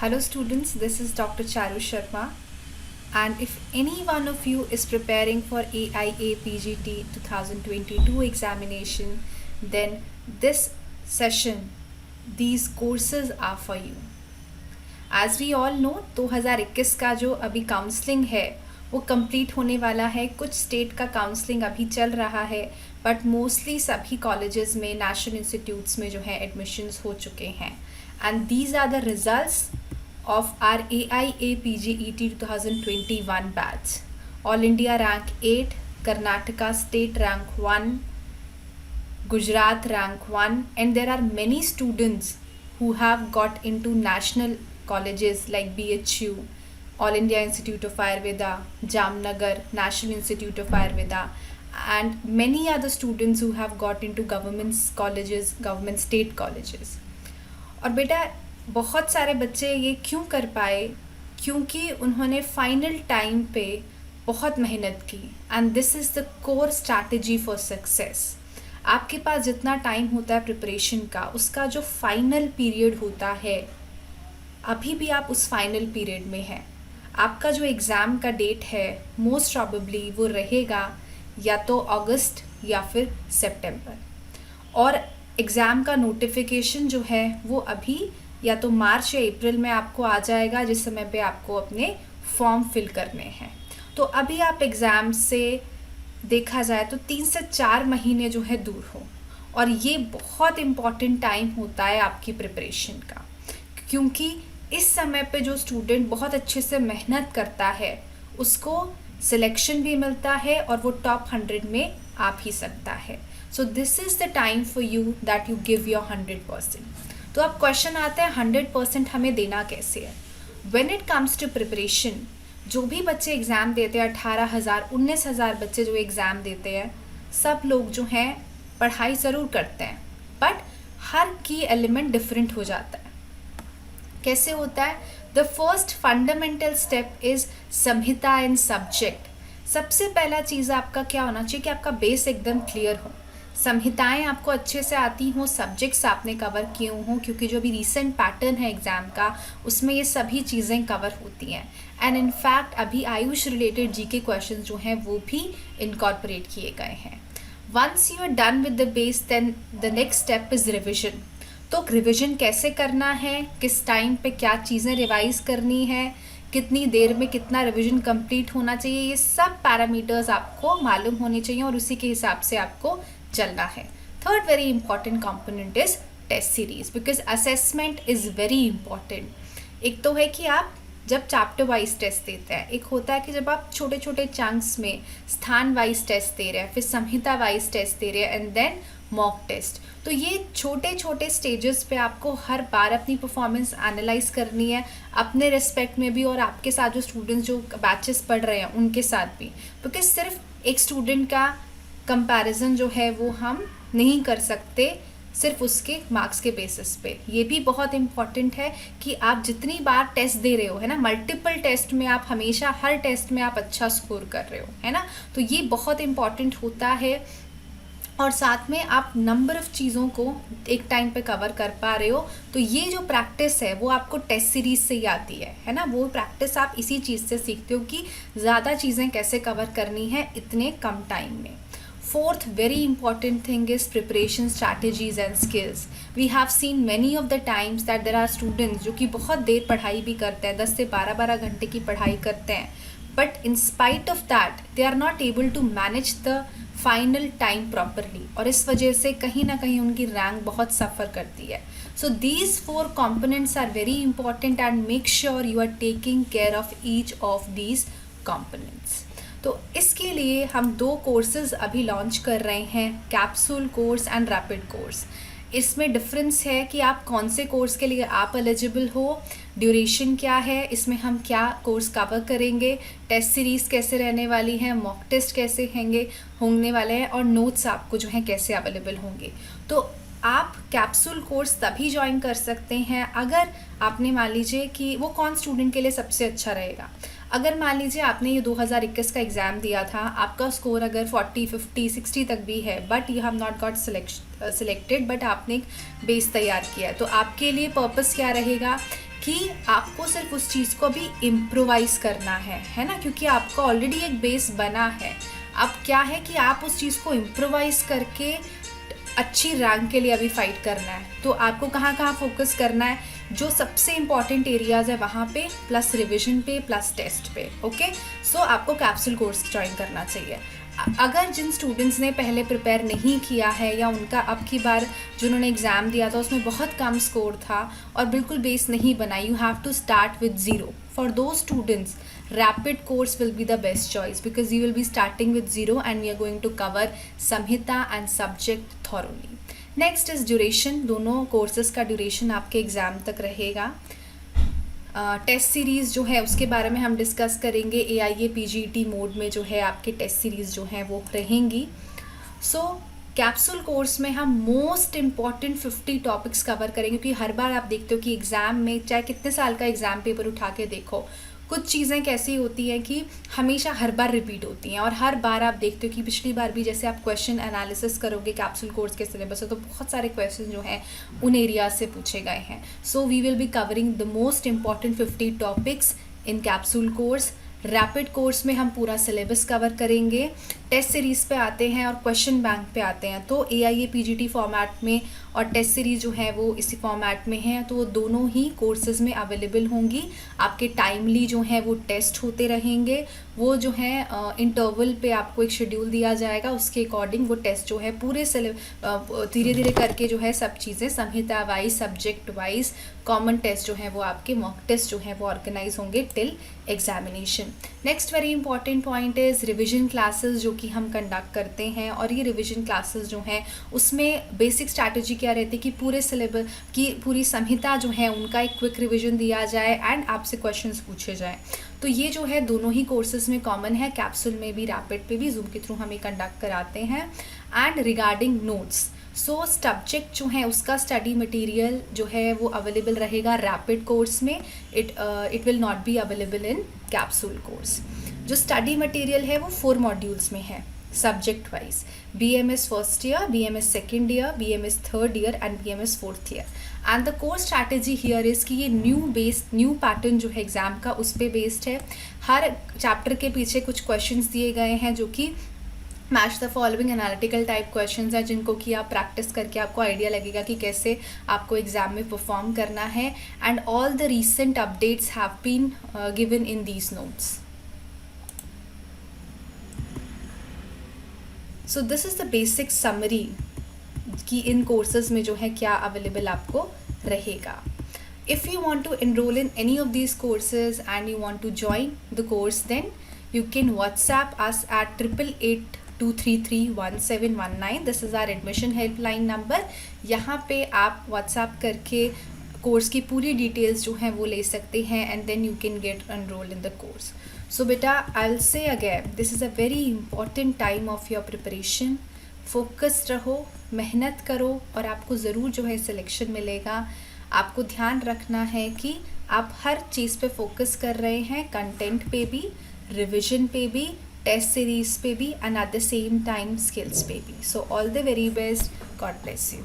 Hello students, this is Dr. Charu Sharma, and if any one of you is preparing for AIA PGT 2022 examination, then this session, these courses are for you. As we all know, 2021 का जो अभी counselling है वो complete होने वाला है. कुछ state का काउंसलिंग अभी चल रहा है, बट मोस्टली सभी कॉलेजेस में, नेशनल इंस्टीट्यूट्स में जो है एडमिशन्स हो चुके हैं. And these are the results of our AIA PGET 2021 batch. All India rank 8, Karnataka state rank 1, Gujarat rank 1, and there are many students who have got into national colleges like BHU, All India Institute of Ayurveda, Jamnagar National Institute of Ayurveda, and many other students who have got into government colleges, government state colleges. और बेटा बहुत सारे बच्चे ये क्यों कर पाए? क्योंकि उन्होंने फाइनल टाइम पे बहुत मेहनत की. And this is the core strategy for success. आपके पास जितना टाइम होता है प्रिपरेशन का, उसका जो फाइनल पीरियड होता है, अभी भी आप उस फाइनल पीरियड में हैं. आपका जो एग्ज़ाम का डेट है मोस्ट प्रॉबेबली वो रहेगा या तो अगस्त या फिर सितंबर. और एग्ज़ाम का नोटिफिकेशन जो है वो अभी या तो मार्च या अप्रैल में आपको आ जाएगा, जिस समय पे आपको अपने फॉर्म फिल करने हैं. तो अभी आप एग्ज़ाम से देखा जाए तो 3 से 4 महीने जो है दूर हो, और ये बहुत इम्पॉर्टेंट टाइम होता है आपकी प्रिपरेशन का, क्योंकि इस समय पे जो स्टूडेंट बहुत अच्छे से मेहनत करता है उसको सिलेक्शन भी मिलता है और वो टॉप 100 में आ भी सकता है. सो this is the time for you that you give your 100%. तो अब क्वेश्चन आता है 100% हमें देना कैसे है. When it comes to preparation, जो भी बच्चे एग्ज़ाम देते हैं, 18,000 19,000 बच्चे जो एग्ज़ाम देते हैं, सब लोग जो हैं पढ़ाई ज़रूर करते हैं, बट हर की एलिमेंट डिफरेंट हो जाता है. कैसे होता है? The first fundamental step is Samhita and subject. सबसे पहला चीज़ आपका क्या होना चाहिए कि आपका बेस एकदम क्लियर हो, संहिताएं आपको अच्छे से आती हों, सब्जेक्ट्स आपने कवर किए हों, क्योंकि जो भी रीसेंट पैटर्न है एग्ज़ाम का उसमें ये सभी चीज़ें कवर होती हैं. एंड इनफैक्ट अभी आयुष रिलेटेड जीके क्वेश्चन जो हैं वो भी इनकॉर्पोरेट किए गए हैं. Once you are done with the base, then the next step is revision. तो रिविजन कैसे करना है, किस टाइम पे क्या चीज़ें रिवाइज करनी है, कितनी देर में कितना रिवीजन कंप्लीट होना चाहिए, ये सब पैरामीटर्स आपको मालूम होने चाहिए और उसी के हिसाब से आपको चलना है. Third very important component is test series, because assessment is very important. एक तो है कि आप जब चैप्टर वाइज टेस्ट देते हैं, एक होता है कि जब आप छोटे छोटे चंक्स में स्थान वाइज टेस्ट दे रहे हैं, फिर संहिता वाइज टेस्ट दे रहे हैं, एंड देन मॉक टेस्ट. तो ये छोटे छोटे स्टेजेस पे आपको हर बार अपनी परफॉर्मेंस एनालाइज करनी है, अपने रिस्पेक्ट में भी और आपके साथ जो स्टूडेंट्स जो बैचेस पढ़ रहे हैं उनके साथ भी, बिकॉज सिर्फ एक स्टूडेंट का कंपैरिजन जो है वो हम नहीं कर सकते सिर्फ उसके मार्क्स के बेसिस पे. ये भी बहुत इम्पॉर्टेंट है कि आप जितनी बार टेस्ट दे रहे हो, है ना, मल्टीपल टेस्ट में आप हमेशा हर टेस्ट में आप अच्छा स्कोर कर रहे हो, है ना, तो ये बहुत इम्पॉर्टेंट होता है. और साथ में आप नंबर ऑफ़ चीज़ों को एक टाइम पे कवर कर पा रहे हो, तो ये जो प्रैक्टिस है वो आपको टेस्ट सीरीज से ही आती है ना. वो प्रैक्टिस आप इसी चीज़ से सीखते हो कि ज़्यादा चीज़ें कैसे कवर करनी है इतने कम टाइम में. Fourth very important thing is preparation strategies and skills. We have seen many of the times that there are students जो कि बहुत देर पढ़ाई भी करते हैं, 10 से 12 घंटे की पढ़ाई करते हैं, but in spite of that they are not able to manage the final time properly, और इस वजह से कहीं ना कहीं उनकी रैंक बहुत सफ़र करती है. So these 4 components are very important and make sure you are taking care of each of these components. तो इसके लिए हम 2 कोर्सेज़ अभी लॉन्च कर रहे हैं, capsule course and rapid course. इसमें डिफरेंस है कि आप कौन से कोर्स के लिए आप एलिजिबल हो, ड्यूरेशन क्या है, इसमें हम क्या कोर्स कवर करेंगे, टेस्ट सीरीज़ कैसे रहने वाली है, मॉक टेस्ट कैसे होने वाले हैं, और नोट्स आपको जो है कैसे अवेलेबल होंगे. तो आप कैप्सूल कोर्स तभी ज्वाइन कर सकते हैं अगर आपने, मान लीजिए कि वो कौन स्टूडेंट के लिए सबसे अच्छा रहेगा. अगर मान लीजिए आपने ये 2021 का एग्ज़ाम दिया था, आपका स्कोर अगर 40, 50, 60 तक भी है, but you have not got selected, but आपने एक बेस तैयार किया है, तो आपके लिए पर्पस क्या रहेगा कि आपको सिर्फ उस चीज़ को भी इम्प्रोवाइज करना है ना, क्योंकि आपका ऑलरेडी एक बेस बना है। अब क्या है कि आप उस चीज़ को इम्प्रोवाइज करके अच्छी रैंक के लिए अभी फाइट करना है। तो आपको कहाँ कहाँ फोकस करना है, जो सबसे इम्पॉर्टेंट एरियाज़ है वहाँ पे, प्लस रिविजन पे, प्लस टेस्ट पे। ओके, सो आपको कैप्सूल कोर्स ज्वाइन करना चाहिए। अगर जिन स्टूडेंट्स ने पहले प्रिपेयर नहीं किया है या उनका अब की बार जिन्होंने एग्ज़ाम दिया था उसमें बहुत कम स्कोर था और बिल्कुल बेस नहीं बना, you have to start with zero. For those students rapid course will be the best choice because you will be starting with zero and we are going to cover samhita and subject thoroughly. Next is duration. दोनों courses का duration आपके exam तक रहेगा। Test series जो है उसके बारे में हम डिस्कस करेंगे। AIA PGT मोड में जो है आपके टेस्ट सीरीज़ जो हैं वो रहेंगी। सो कैप्सूल कोर्स में हम मोस्ट इम्पॉर्टेंट 50 टॉपिक्स कवर करेंगे, क्योंकि हर बार आप देखते हो कि एग्ज़ाम में चाहे कितने साल का एग्ज़ाम पेपर उठा के देखो, कुछ चीज़ें कैसी होती हैं कि हमेशा हर बार रिपीट होती हैं और हर बार आप देखते हो कि पिछली बार भी जैसे आप क्वेश्चन एनालिसिस करोगे कैप्सूल कोर्स के सिलेबस से तो बहुत सारे क्वेश्चन जो हैं उन एरिया से पूछे गए हैं। So we will be covering the most important 50 topics in capsule course. Rapid course में हम पूरा सिलेबस कवर करेंगे। टेस्ट सीरीज़ पे आते हैं और क्वेश्चन बैंक पे आते हैं, तो AIA PGT फॉर्मेट में और टेस्ट सीरीज़ जो है वो इसी फॉर्मेट में है, तो वो दोनों ही कोर्सेज़ में अवेलेबल होंगी। आपके टाइमली जो है वो टेस्ट होते रहेंगे, वो जो है इंटरवल पे आपको एक शेड्यूल दिया जाएगा, उसके अकॉर्डिंग वो टेस्ट जो है पूरे धीरे धीरे करके जो है सब चीज़ें संहिता wise, subject wise, common test जो है वो आपके मॉक टेस्ट जो है वो ऑर्गेनाइज होंगे till examination. Next very important point is revision classes जो कि हम कंडक्ट करते हैं, और ये रिविजन क्लासेस जो हैं उसमें बेसिक स्ट्रैटेजी क्या रहती है कि पूरे सिलेबस की पूरी संहिता जो है उनका एक क्विक रिविजन दिया जाए एंड आपसे क्वेश्चंस पूछे जाएं। तो ये जो है दोनों ही कोर्सेज में कॉमन है, कैप्सूल में भी, रैपिड पे भी, जूम के थ्रू हम ये कंडक्ट कराते हैं। And regarding notes, so subject जो है उसका स्टडी मटेरियल जो है वो अवेलेबल रहेगा रैपिड कोर्स में, it will not be available in capsule course. जो स्टडी मटेरियल है वो 4 मॉड्यूल्स में है subject wise, BMS first year, BMS second year, BMS third year and BMS fourth year. And the course strategy here is कि ये new pattern जो है exam का उस पर बेस्ड है। हर चैप्टर के पीछे कुछ क्वेश्चंस दिए गए हैं जो कि match the following analytical type questions हैं, जिनको कि आप प्रैक्टिस करके आपको आइडिया लगेगा कि कैसे आपको एग्जाम में परफॉर्म करना है। And all the recent updates have been given in these notes. So this is the basic summary कि इन कोर्सेज में जो है क्या अवेलेबल आपको रहेगा। If you want to enroll in any of these courses and you want to join the course, then you can WhatsApp us at 8882331719. This is our admission helpline number. यहाँ पे आप WhatsApp करके course की पूरी details जो हैं वो ले सकते हैं and then you can get enrolled in the course. So बेटा, I'll say again, this is a very important time of your preparation. Focused रहो, मेहनत करो और आपको ज़रूर जो है सिलेक्शन मिलेगा। आपको ध्यान रखना है कि आप हर चीज़ पे फोकस कर रहे हैं, कंटेंट पे भी, रिवीजन पे भी, टेस्ट सीरीज़ पे भी and at the same time skills पे भी। So all the very best, God bless you.